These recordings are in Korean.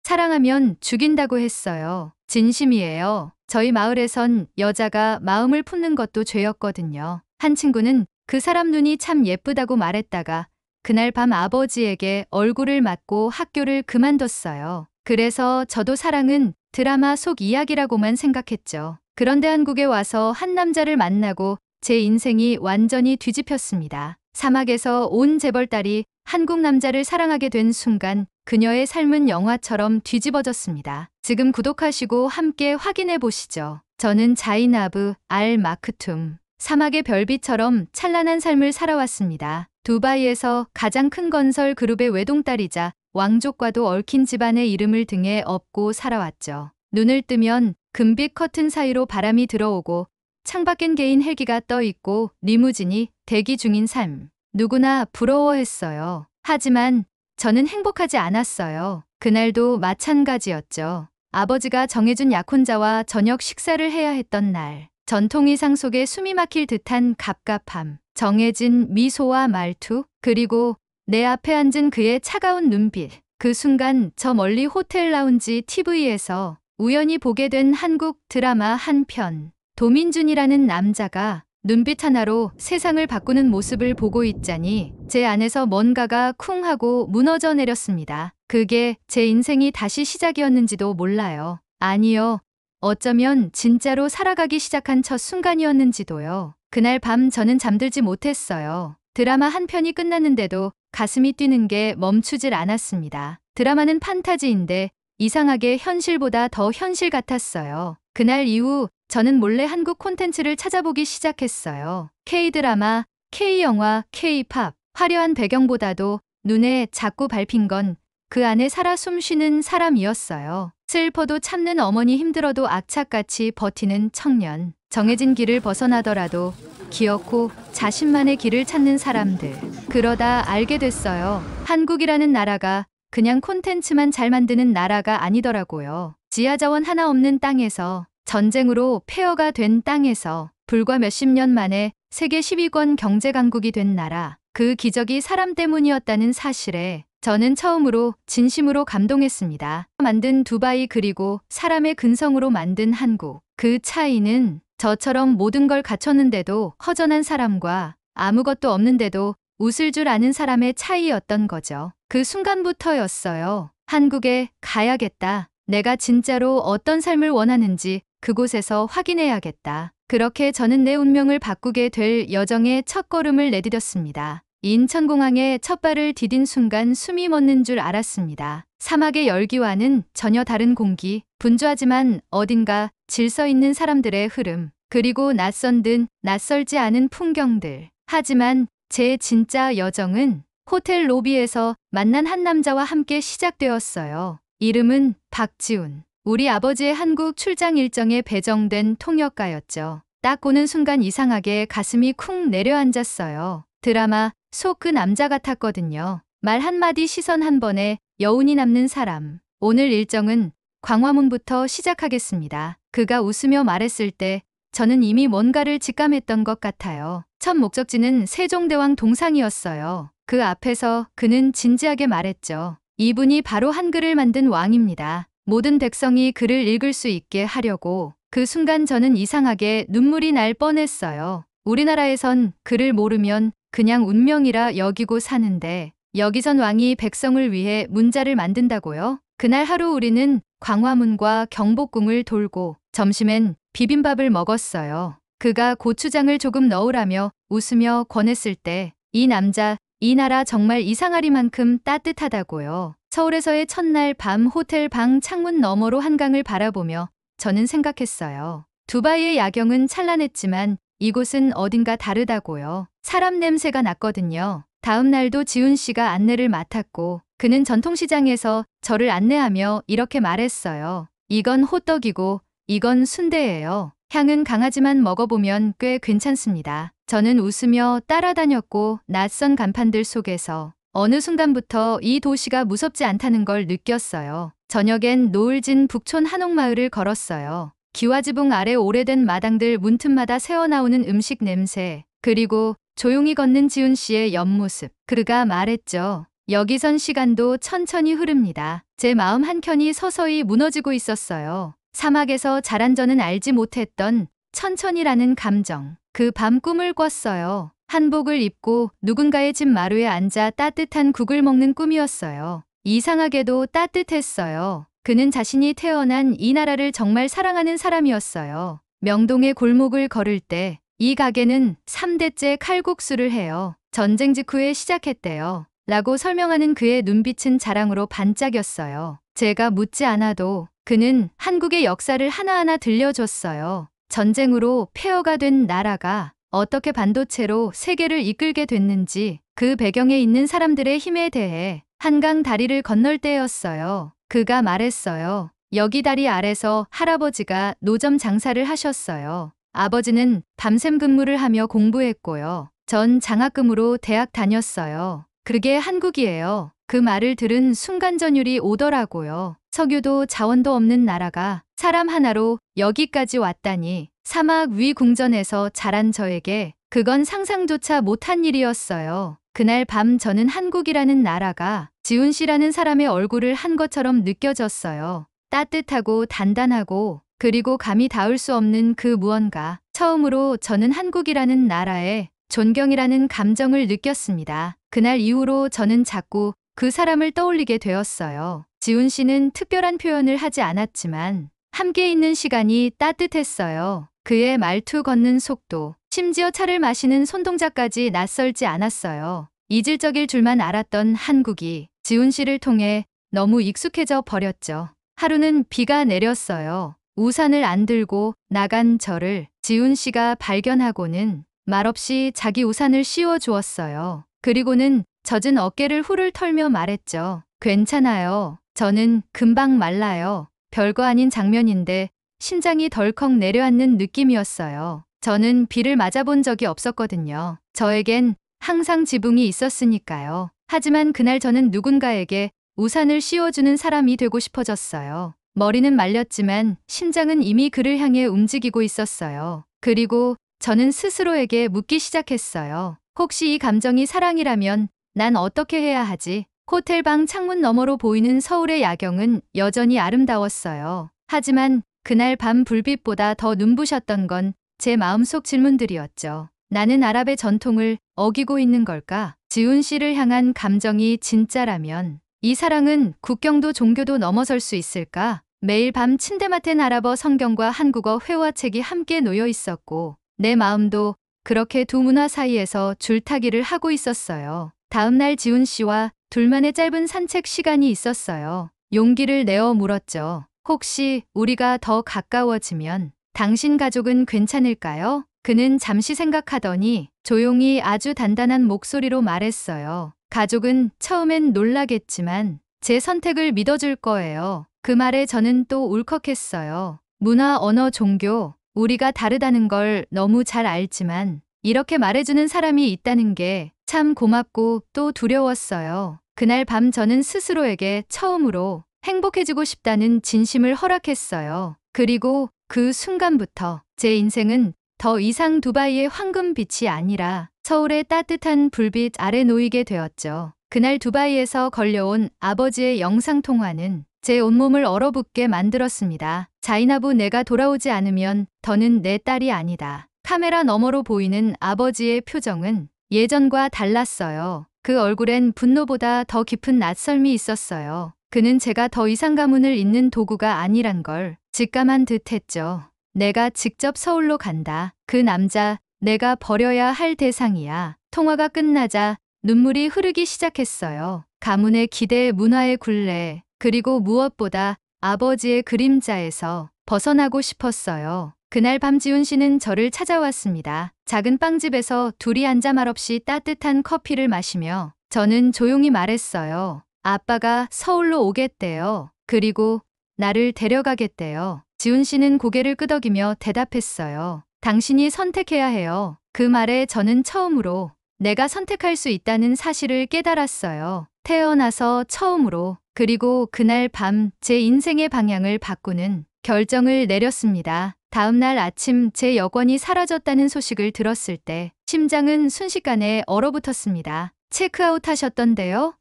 사랑하면 죽인다고 했어요. 진심이에요. 저희 마을에선 여자가 마음을 품는 것도 죄였거든요. 한 친구는 그 사람 눈이 참 예쁘다고 말했다가 그날 밤 아버지에게 얼굴을 맞고 학교를 그만뒀어요. 그래서 저도 사랑은 드라마 속 이야기라고만 생각했죠. 그런데 한국에 와서 한 남자를 만나고 제 인생이 완전히 뒤집혔습니다. 사막에서 온 재벌딸이 한국 남자를 사랑하게 된 순간 그녀의 삶은 영화처럼 뒤집어졌습니다. 지금 구독하시고 함께 확인해 보시죠. 저는 자이나브 알 마크툼. 사막의 별빛처럼 찬란한 삶을 살아왔습니다. 두바이에서 가장 큰 건설 그룹의 외동딸이자 왕족과도 얽힌 집안의 이름을 등에 업고 살아왔죠. 눈을 뜨면 금빛 커튼 사이로 바람이 들어오고 창밖엔 개인 헬기가 떠 있고 리무진이 대기 중인 삶. 누구나 부러워했어요. 하지만 저는 행복하지 않았어요. 그날도 마찬가지였죠. 아버지가 정해준 약혼자와 저녁 식사를 해야 했던 날. 전통 의상 속에 숨이 막힐 듯한 갑갑함. 정해진 미소와 말투. 그리고 내 앞에 앉은 그의 차가운 눈빛. 그 순간 저 멀리 호텔 라운지 TV에서 우연히 보게 된 한국 드라마 한 편. 도민준이라는 남자가 눈빛 하나로 세상을 바꾸는 모습을 보고 있자니 제 안에서 뭔가가 쿵 하고 무너져 내렸습니다. 그게 제 인생이 다시 시작이었는지도 몰라요. 아니요. 어쩌면 진짜로 살아가기 시작한 첫 순간이었는지도요. 그날 밤 저는 잠들지 못했어요. 드라마 한 편이 끝났는데도 가슴이 뛰는 게 멈추질 않았습니다. 드라마는 판타지인데 이상하게 현실보다 더 현실 같았어요. 그날 이후 저는 몰래 한국 콘텐츠를 찾아보기 시작했어요. K드라마, K영화, K팝. 화려한 배경보다도 눈에 자꾸 밟힌 건 그 안에 살아 숨쉬는 사람이었어요. 슬퍼도 참는 어머니, 힘들어도 악착같이 버티는 청년. 정해진 길을 벗어나더라도 기어코 자신만의 길을 찾는 사람들. 그러다 알게 됐어요. 한국이라는 나라가 그냥 콘텐츠만 잘 만드는 나라가 아니더라고요. 지하자원 하나 없는 땅에서, 전쟁으로 폐허가 된 땅에서 불과 몇십 년 만에 세계 10위권 경제 강국이 된 나라. 그 기적이 사람 때문이었다는 사실에 저는 처음으로 진심으로 감동했습니다. 만든 두바이, 그리고 사람의 근성으로 만든 한국. 그 차이는 저처럼 모든 걸 갖췄는데도 허전한 사람과 아무것도 없는데도 웃을 줄 아는 사람의 차이였던 거죠. 그 순간부터였어요. 한국에 가야겠다. 내가 진짜로 어떤 삶을 원하는지 그곳에서 확인해야겠다. 그렇게 저는 내 운명을 바꾸게 될 여정의 첫걸음을 내디뎠습니다. 인천공항에 첫 발을 디딘 순간 숨이 멎는 줄 알았습니다. 사막의 열기와는 전혀 다른 공기, 분주하지만 어딘가 질서 있는 사람들의 흐름, 그리고 낯선 듯 낯설지 않은 풍경들. 하지만 제 진짜 여정은 호텔 로비에서 만난 한 남자와 함께 시작되었어요. 이름은 박지훈. 우리 아버지의 한국 출장 일정에 배정된 통역가였죠. 딱 보는 순간 이상하게 가슴이 쿵 내려앉았어요. 드라마 속 그 남자 같았거든요. 말 한마디, 시선 한 번에 여운이 남는 사람. 오늘 일정은 광화문부터 시작하겠습니다. 그가 웃으며 말했을 때 저는 이미 뭔가를 직감했던 것 같아요. 첫 목적지는 세종대왕 동상이었어요. 그 앞에서 그는 진지하게 말했죠. 이분이 바로 한글을 만든 왕입니다. 모든 백성이 글을 읽을 수 있게 하려고. 그 순간 저는 이상하게 눈물이 날 뻔했어요. 우리나라에선 글을 모르면 그냥 운명이라 여기고 사는데 여기선 왕이 백성을 위해 문자를 만든다고요? 그날 하루 우리는 광화문과 경복궁을 돌고 점심엔 비빔밥을 먹었어요. 그가 고추장을 조금 넣으라며 웃으며 권했을 때 이 남자, 이 나라 정말 이상하리만큼 따뜻하다고요. 서울에서의 첫날 밤 호텔 방 창문 너머로 한강을 바라보며 저는 생각했어요. 두바이의 야경은 찬란했지만 이곳은 어딘가 다르다고요. 사람 냄새가 났거든요. 다음 날도 지훈 씨가 안내를 맡았고 그는 전통시장에서 저를 안내하며 이렇게 말했어요. 이건 호떡이고 이건 순대예요. 향은 강하지만 먹어보면 꽤 괜찮습니다. 저는 웃으며 따라다녔고 낯선 간판들 속에서 어느 순간부터 이 도시가 무섭지 않다는 걸 느꼈어요. 저녁엔 노을진 북촌 한옥마을을 걸었어요. 기와지붕 아래 오래된 마당들 문틈마다 새어나오는 음식 냄새, 그리고 조용히 걷는 지훈 씨의 옆모습. 그가 말했죠. 여기선 시간도 천천히 흐릅니다. 제 마음 한켠이 서서히 무너지고 있었어요. 사막에서 자란 저는 알지 못했던 천천히라는 감정. 그 밤 꿈을 꿨어요. 한복을 입고 누군가의 집 마루에 앉아 따뜻한 국을 먹는 꿈이었어요. 이상하게도 따뜻했어요. 그는 자신이 태어난 이 나라를 정말 사랑하는 사람이었어요. 명동의 골목을 걸을 때 이 가게는 3대째 칼국수를 해요. 전쟁 직후에 시작했대요. 라고 설명하는 그의 눈빛은 자랑으로 반짝였어요. 제가 묻지 않아도 그는 한국의 역사를 하나하나 들려줬어요. 전쟁으로 폐허가 된 나라가 어떻게 반도체로 세계를 이끌게 됐는지 그 배경에 있는 사람들의 힘에 대해 한강 다리를 건널 때였어요. 그가 말했어요. 여기 다리 아래서 할아버지가 노점 장사를 하셨어요. 아버지는 밤샘 근무를 하며 공부했고요. 전 장학금으로 대학 다녔어요. 그게 한국이에요. 그 말을 들은 순간 전율이 오더라고요. 석유도 자원도 없는 나라가 사람 하나로 여기까지 왔다니. 사막 위 궁전에서 자란 저에게 그건 상상조차 못한 일이었어요. 그날 밤 저는 한국이라는 나라가 지훈 씨라는 사람의 얼굴을 한 것처럼 느껴졌어요. 따뜻하고 단단하고 그리고 감히 닿을 수 없는 그 무언가. 처음으로 저는 한국이라는 나라에 존경이라는 감정을 느꼈습니다. 그날 이후로 저는 자꾸 그 사람을 떠올리게 되었어요. 지훈 씨는 특별한 표현을 하지 않았지만 함께 있는 시간이 따뜻했어요. 그의 말투 걷는 속도, 심지어 차를 마시는 손동작까지 낯설지 않았어요. 잊을 적일 줄만 알았던 한국이 지훈 씨를 통해 너무 익숙해져 버렸죠. 하루는 비가 내렸어요. 우산을 안 들고 나간 저를 지훈 씨가 발견하고는 말없이 자기 우산을 씌워 주었어요. 그리고는 젖은 어깨를 훌을 털며 말했죠. 괜찮아요. 저는 금방 말라요. 별거 아닌 장면인데 심장이 덜컥 내려앉는 느낌이었어요. 저는 비를 맞아본 적이 없었거든요. 저에겐 항상 지붕이 있었으니까요. 하지만 그날 저는 누군가에게 우산을 씌워주는 사람이 되고 싶어졌어요. 머리는 말렸지만 심장은 이미 그를 향해 움직이고 있었어요. 그리고 저는 스스로에게 묻기 시작했어요. 혹시 이 감정이 사랑이라면 난 어떻게 해야 하지? 호텔 방 창문 너머로 보이는 서울의 야경은 여전히 아름다웠어요. 하지만 그날 밤 불빛보다 더 눈부셨던 건 제 마음속 질문들이었죠. 나는 아랍의 전통을 어기고 있는 걸까? 지훈 씨를 향한 감정이 진짜라면 이 사랑은 국경도 종교도 넘어설 수 있을까? 매일 밤 침대맡엔 아랍어 성경과 한국어 회화책이 함께 놓여 있었고 내 마음도 그렇게 두 문화 사이에서 줄타기를 하고 있었어요. 다음 날 지훈 씨와 둘만의 짧은 산책 시간이 있었어요. 용기를 내어 물었죠. 혹시 우리가 더 가까워지면 당신 가족은 괜찮을까요? 그는 잠시 생각하더니 조용히 아주 단단한 목소리로 말했어요. 가족은 처음엔 놀라겠지만 제 선택을 믿어줄 거예요. 그 말에 저는 또 울컥했어요. 문화, 언어, 종교, 우리가 다르다는 걸 너무 잘 알지만 이렇게 말해주는 사람이 있다는 게 참 고맙고 또 두려웠어요. 그날 밤 저는 스스로에게 처음으로 행복해지고 싶다는 진심을 허락했어요. 그리고 그 순간부터 제 인생은 더 이상 두바이의 황금빛이 아니라 서울의 따뜻한 불빛 아래 놓이게 되었죠. 그날 두바이에서 걸려온 아버지의 영상통화는 제 온몸을 얼어붙게 만들었습니다. 자이나부, 내가 돌아오지 않으면 더는 내 딸이 아니다. 카메라 너머로 보이는 아버지의 표정은 예전과 달랐어요. 그 얼굴엔 분노보다 더 깊은 낯설미 있었어요. 그는 제가 더 이상 가문을 잇는 도구가 아니란 걸 직감한 듯 했죠. 내가 직접 서울로 간다. 그 남자, 내가 버려야 할 대상이야. 통화가 끝나자 눈물이 흐르기 시작했어요. 가문의 기대, 문화의 굴레, 그리고 무엇보다 아버지의 그림자에서 벗어나고 싶었어요. 그날 밤 지훈 씨는 저를 찾아왔습니다. 작은 빵집에서 둘이 앉아 말없이 따뜻한 커피를 마시며 저는 조용히 말했어요. 아빠가 서울로 오겠대요. 그리고 나를 데려가겠대요. 지훈 씨는 고개를 끄덕이며 대답했어요. 당신이 선택해야 해요. 그 말에 저는 처음으로 내가 선택할 수 있다는 사실을 깨달았어요. 태어나서 처음으로. 그리고 그날 밤 제 인생의 방향을 바꾸는 결정을 내렸습니다. 다음 날 아침 제 여권이 사라졌다는 소식을 들었을 때 심장은 순식간에 얼어붙었습니다. 체크아웃 하셨던데요?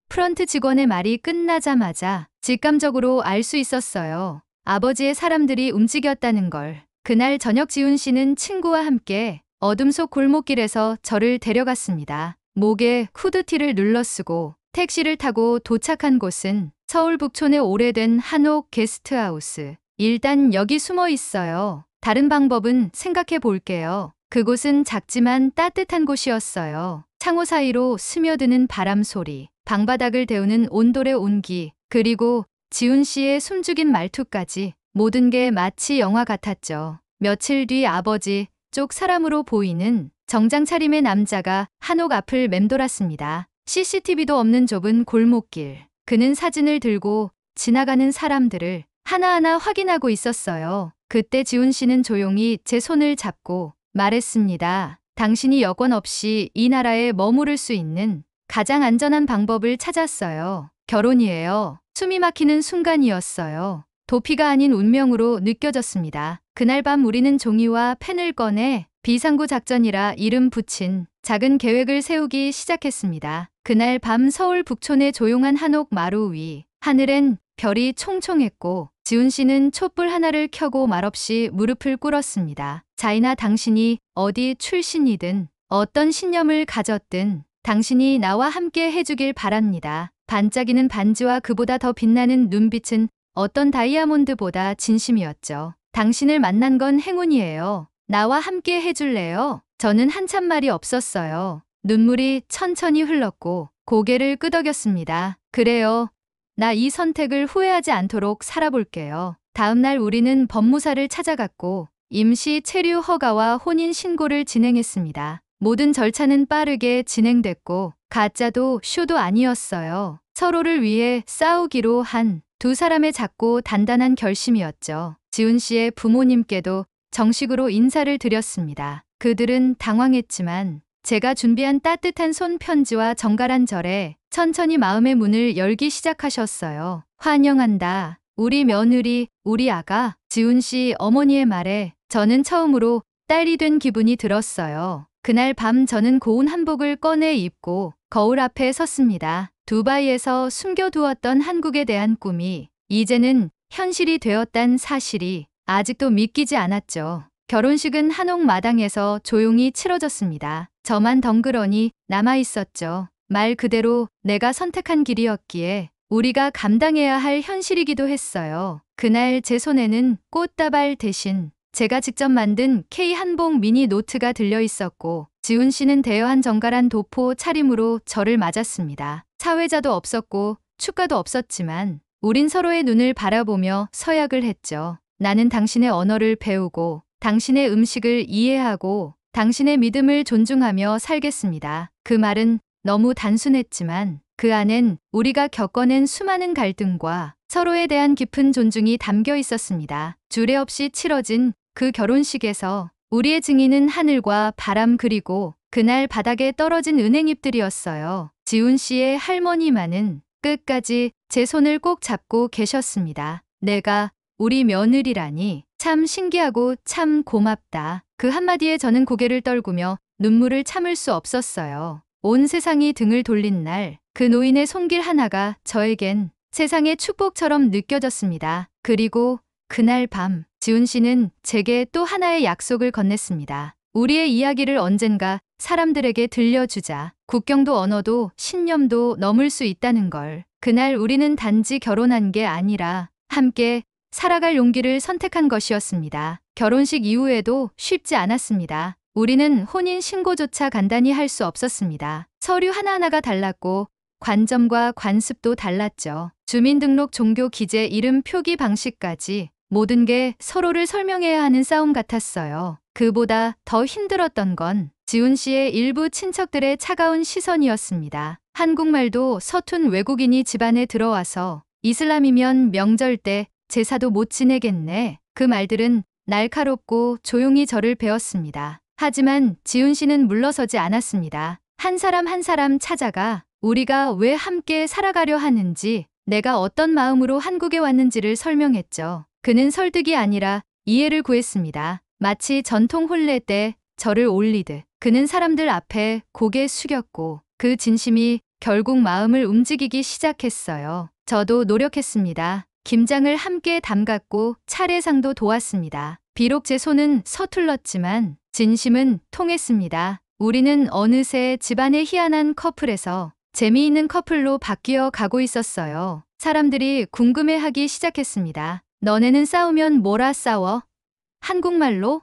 프런트 직원의 말이 끝나자마자 직감적으로 알 수 있었어요. 아버지의 사람들이 움직였다는 걸. 그날 저녁 지훈 씨는 친구와 함께 어둠 속 골목길에서 저를 데려갔습니다. 목에 후드티를 눌러쓰고 택시를 타고 도착한 곳은 서울 북촌의 오래된 한옥 게스트하우스. 일단 여기 숨어 있어요. 다른 방법은 생각해 볼게요. 그곳은 작지만 따뜻한 곳이었어요. 창호 사이로 스며드는 바람 소리, 방바닥을 데우는 온돌의 온기, 그리고 지훈 씨의 숨죽인 말투까지 모든 게 마치 영화 같았죠. 며칠 뒤 아버지 쪽 사람으로 보이는 정장 차림의 남자가 한옥 앞을 맴돌았습니다. CCTV도 없는 좁은 골목길. 그는 사진을 들고 지나가는 사람들을 하나하나 확인하고 있었어요. 그때 지훈 씨는 조용히 제 손을 잡고 말했습니다. 당신이 여권 없이 이 나라에 머무를 수 있는 가장 안전한 방법을 찾았어요. 결혼이에요. 숨이 막히는 순간이었어요. 도피가 아닌 운명으로 느껴졌습니다. 그날 밤 우리는 종이와 펜을 꺼내 비상구 작전이라 이름 붙인 작은 계획을 세우기 시작했습니다. 그날 밤 서울 북촌의 조용한 한옥 마루 위, 하늘엔 별이 총총했고 지훈 씨는 촛불 하나를 켜고 말없이 무릎을 꿇었습니다. 자이나 당신이 어디 출신이든 어떤 신념을 가졌든 당신이 나와 함께 해주길 바랍니다. 반짝이는 반지와 그보다 더 빛나는 눈빛은 어떤 다이아몬드보다 진심이었죠. 당신을 만난 건 행운이에요. 나와 함께 해줄래요? 저는 한참 말이 없었어요. 눈물이 천천히 흘렀고 고개를 끄덕였습니다. 그래요. 나 이 선택을 후회하지 않도록 살아볼게요. 다음 날 우리는 법무사를 찾아갔고 임시 체류 허가와 혼인 신고를 진행했습니다. 모든 절차는 빠르게 진행됐고 가짜도 쇼도 아니었어요. 서로를 위해 싸우기로 한 두 사람의 작고 단단한 결심이었죠. 지훈 씨의 부모님께도 정식으로 인사를 드렸습니다. 그들은 당황했지만 제가 준비한 따뜻한 손편지와 정갈한 절에 천천히 마음의 문을 열기 시작하셨어요. 환영한다. 우리 며느리, 우리 아가. 지훈 씨 어머니의 말에 저는 처음으로 딸이 된 기분이 들었어요. 그날 밤 저는 고운 한복을 꺼내 입고 거울 앞에 섰습니다. 두바이에서 숨겨두었던 한국에 대한 꿈이 이제는 현실이 되었단 사실이 아직도 믿기지 않았죠. 결혼식은 한옥 마당에서 조용히 치러졌습니다. 저만 덩그러니 남아있었죠. 말 그대로 내가 선택한 길이었기에 우리가 감당해야 할 현실이기도 했어요. 그날 제 손에는 꽃다발 대신 제가 직접 만든 K 한복 미니 노트가 들려 있었고 지훈 씨는 대여한 정갈한 도포 차림으로 저를 맞았습니다. 사회자도 없었고 축가도 없었지만 우린 서로의 눈을 바라보며 서약을 했죠. 나는 당신의 언어를 배우고 당신의 음식을 이해하고 당신의 믿음을 존중하며 살겠습니다. 그 말은 너무 단순했지만 그 안엔 우리가 겪어낸 수많은 갈등과 서로에 대한 깊은 존중이 담겨 있었습니다. 주례 없이 치러진 그 결혼식에서 우리의 증인은 하늘과 바람 그리고 그날 바닥에 떨어진 은행잎들이었어요. 지훈 씨의 할머니만은 끝까지 제 손을 꼭 잡고 계셨습니다. 내가 우리 며느리라니 참 신기하고 참 고맙다. 그 한마디에 저는 고개를 떨구며 눈물을 참을 수 없었어요. 온 세상이 등을 돌린 날, 그 노인의 손길 하나가 저에겐 세상의 축복처럼 느껴졌습니다. 그리고 그날 밤, 지훈 씨는 제게 또 하나의 약속을 건넸습니다. 우리의 이야기를 언젠가 사람들에게 들려주자. 국경도 언어도 신념도 넘을 수 있다는 걸. 그날 우리는 단지 결혼한 게 아니라 함께 살아갈 용기를 선택한 것이었습니다. 결혼식 이후에도 쉽지 않았습니다. 우리는 혼인 신고조차 간단히 할 수 없었습니다. 서류 하나하나가 달랐고 관점과 관습도 달랐죠. 주민등록, 종교 기재, 이름 표기 방식까지 모든 게 서로를 설명해야 하는 싸움 같았어요. 그보다 더 힘들었던 건 지훈 씨의 일부 친척들의 차가운 시선이었습니다. 한국말도 서툰 외국인이 집안에 들어와서 이슬람이면 명절 때 제사도 못 지내겠네. 그 말들은 날카롭고 조용히 저를 베었습니다. 하지만 지훈 씨는 물러서지 않았습니다. 한 사람 한 사람 찾아가 우리가 왜 함께 살아가려 하는지, 내가 어떤 마음으로 한국에 왔는지를 설명했죠. 그는 설득이 아니라 이해를 구했습니다. 마치 전통 혼례 때 절을 올리듯 그는 사람들 앞에 고개 숙였고 그 진심이 결국 마음을 움직이기 시작했어요. 저도 노력했습니다. 김장을 함께 담갔고 차례상도 도왔습니다. 비록 제 손은 서툴렀지만 진심은 통했습니다. 우리는 어느새 집안의 희한한 커플에서 재미있는 커플로 바뀌어 가고 있었어요. 사람들이 궁금해하기 시작했습니다. 너네는 싸우면 뭐라 싸워? 한국말로?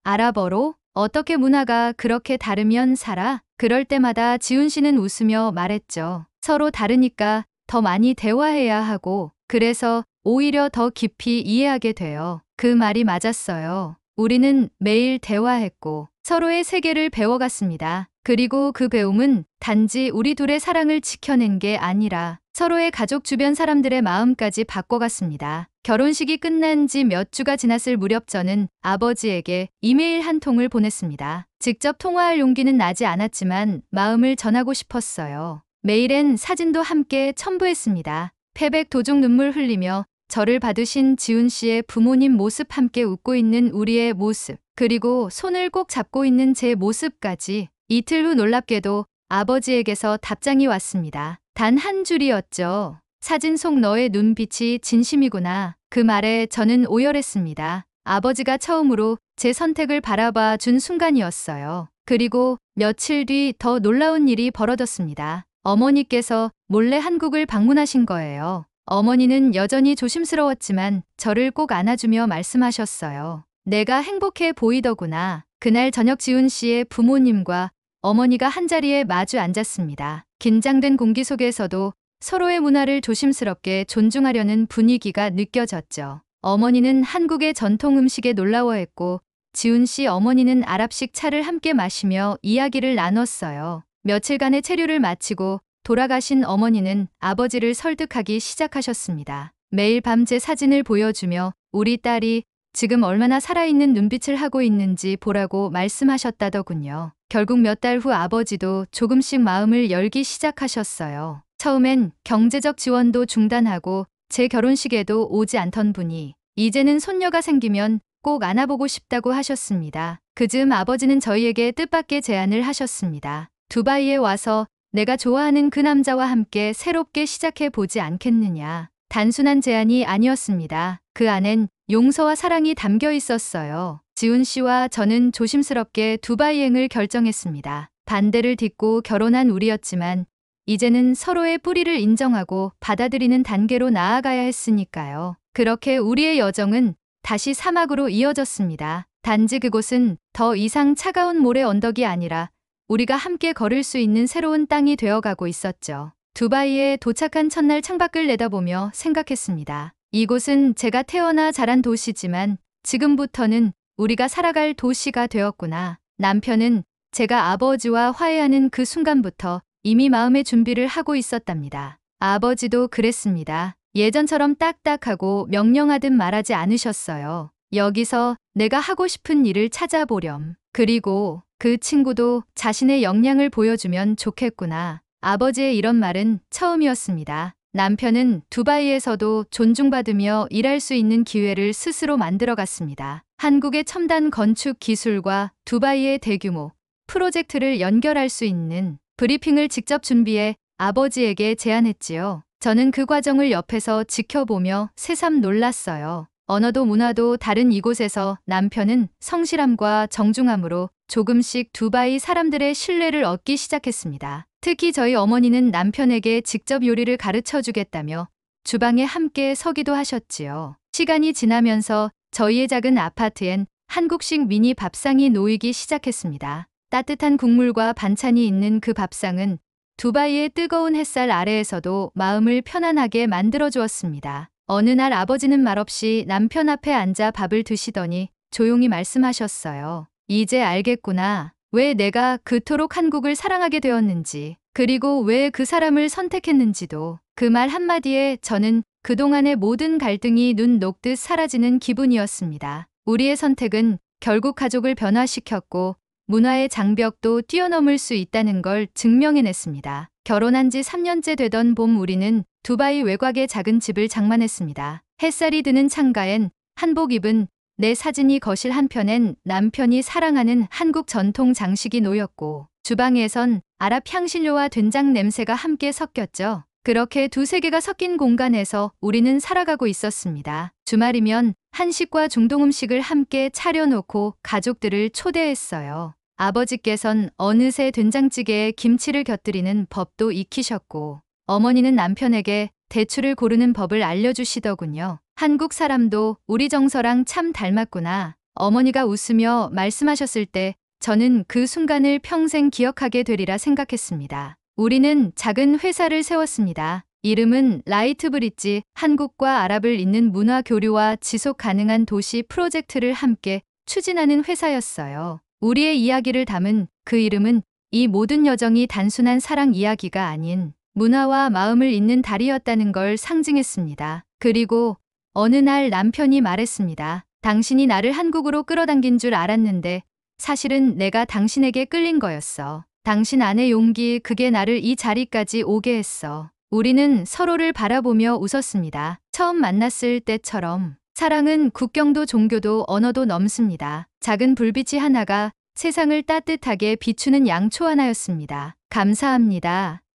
아랍어로? 어떻게 문화가 그렇게 다르면 살아? 그럴 때마다 지훈 씨는 웃으며 말했죠. 서로 다르니까 더 많이 대화해야 하고 그래서 오히려 더 깊이 이해하게 돼요. 그 말이 맞았어요. 우리는 매일 대화했고 서로의 세계를 배워갔습니다. 그리고 그 배움은 단지 우리 둘의 사랑을 지켜낸 게 아니라 서로의 가족 주변 사람들의 마음까지 바꿔갔습니다. 결혼식이 끝난 지 몇 주가 지났을 무렵 저는 아버지에게 이메일 한 통을 보냈습니다. 직접 통화할 용기는 나지 않았지만 마음을 전하고 싶었어요. 메일엔 사진도 함께 첨부했습니다. 패백 도중 눈물 흘리며 저를 받으신 지훈 씨의 부모님 모습, 함께 웃고 있는 우리의 모습, 그리고 손을 꼭 잡고 있는 제 모습까지. 이틀 후 놀랍게도 아버지에게서 답장이 왔습니다. 단 한 줄이었죠. 사진 속 너의 눈빛이 진심이구나. 그 말에 저는 오열했습니다. 아버지가 처음으로 제 선택을 바라봐 준 순간이었어요. 그리고 며칠 뒤 더 놀라운 일이 벌어졌습니다. 어머니께서 몰래 한국을 방문하신 거예요. 어머니는 여전히 조심스러웠지만 저를 꼭 안아주며 말씀하셨어요. 내가 행복해 보이더구나. 그날 저녁 지훈 씨의 부모님과 어머니가 한자리에 마주 앉았습니다. 긴장된 공기 속에서도 서로의 문화를 조심스럽게 존중하려는 분위기가 느껴졌죠. 어머니는 한국의 전통 음식에 놀라워했고 지훈 씨 어머니는 아랍식 차를 함께 마시며 이야기를 나눴어요. 며칠간의 체류를 마치고 돌아가신 어머니는 아버지를 설득하기 시작하셨습니다. 매일 밤 제 사진을 보여주며 우리 딸이 지금 얼마나 살아있는 눈빛을 하고 있는지 보라고 말씀하셨다더군요. 결국 몇 달 후 아버지도 조금씩 마음을 열기 시작하셨어요. 처음엔 경제적 지원도 중단하고 제 결혼식에도 오지 않던 분이 이제는 손녀가 생기면 꼭 안아보고 싶다고 하셨습니다. 그즈음 아버지는 저희에게 뜻밖의 제안을 하셨습니다. 두바이에 와서 내가 좋아하는 그 남자와 함께 새롭게 시작해 보지 않겠느냐. 단순한 제안이 아니었습니다. 그 안엔 용서와 사랑이 담겨 있었어요. 지훈 씨와 저는 조심스럽게 두바이행을 결정했습니다. 반대를 딛고 결혼한 우리였지만 이제는 서로의 뿌리를 인정하고 받아들이는 단계로 나아가야 했으니까요. 그렇게 우리의 여정은 다시 사막으로 이어졌습니다. 단지 그곳은 더 이상 차가운 모래 언덕이 아니라 우리가 함께 걸을 수 있는 새로운 땅이 되어가고 있었죠. 두바이에 도착한 첫날 창밖을 내다보며 생각했습니다. 이곳은 제가 태어나 자란 도시지만 지금부터는 우리가 살아갈 도시가 되었구나. 남편은 제가 아버지와 화해하는 그 순간부터 이미 마음의 준비를 하고 있었답니다. 아버지도 그랬습니다. 예전처럼 딱딱하고 명령하듯 말하지 않으셨어요. 여기서 내가 하고 싶은 일을 찾아보렴. 그리고 그 친구도 자신의 역량을 보여주면 좋겠구나. 아버지의 이런 말은 처음이었습니다. 남편은 두바이에서도 존중받으며 일할 수 있는 기회를 스스로 만들어갔습니다. 한국의 첨단 건축 기술과 두바이의 대규모 프로젝트를 연결할 수 있는 브리핑을 직접 준비해 아버지에게 제안했지요. 저는 그 과정을 옆에서 지켜보며 새삼 놀랐어요. 언어도 문화도 다른 이곳에서 남편은 성실함과 정중함으로 조금씩 두바이 사람들의 신뢰를 얻기 시작했습니다. 특히 저희 어머니는 남편에게 직접 요리를 가르쳐 주겠다며 주방에 함께 서기도 하셨지요. 시간이 지나면서 저희의 작은 아파트엔 한국식 미니 밥상이 놓이기 시작했습니다. 따뜻한 국물과 반찬이 있는 그 밥상은 두바이의 뜨거운 햇살 아래에서도 마음을 편안하게 만들어 주었습니다. 어느 날 아버지는 말없이 남편 앞에 앉아 밥을 드시더니 조용히 말씀하셨어요. 이제 알겠구나. 왜 내가 그토록 한국을 사랑하게 되었는지, 그리고 왜 그 사람을 선택했는지도. 그 말 한마디에 저는 그동안의 모든 갈등이 눈 녹듯 사라지는 기분이었습니다. 우리의 선택은 결국 가족을 변화시켰고 문화의 장벽도 뛰어넘을 수 있다는 걸 증명해냈습니다. 결혼한 지 3년째 되던 봄 우리는 두바이 외곽의 작은 집을 장만했습니다. 햇살이 드는 창가엔 한복 입은 내 사진이, 거실 한편엔 남편이 사랑하는 한국 전통 장식이 놓였고 주방에선 아랍 향신료와 된장 냄새가 함께 섞였죠. 그렇게 두세 개가 섞인 공간에서 우리는 살아가고 있었습니다. 주말이면 한식과 중동 음식을 함께 차려놓고 가족들을 초대했어요. 아버지께선 어느새 된장찌개에 김치를 곁들이는 법도 익히셨고, 어머니는 남편에게 대추를 고르는 법을 알려주시더군요. 한국 사람도 우리 정서랑 참 닮았구나. 어머니가 웃으며 말씀하셨을 때 저는 그 순간을 평생 기억하게 되리라 생각했습니다. 우리는 작은 회사를 세웠습니다. 이름은 라이트 브릿지, 한국과 아랍을 잇는 문화 교류와 지속 가능한 도시 프로젝트를 함께 추진하는 회사였어요. 우리의 이야기를 담은 그 이름은 이 모든 여정이 단순한 사랑 이야기가 아닌 문화와 마음을 잇는 달이었다는 걸 상징했습니다. 그리고 어느 날 남편이 말했습니다. 당신이 나를 한국으로 끌어당긴 줄 알았는데 사실은 내가 당신에게 끌린 거였어. 당신 안의 용기, 그게 나를 이 자리까지 오게 했어. 우리는 서로를 바라보며 웃었습니다. 처음 만났을 때처럼. 사랑은 국경도 종교도 언어도 넘습니다. 작은 불빛이 하나가 세상을 따뜻하게 비추는 양초 하나였습니다. 감사합니다.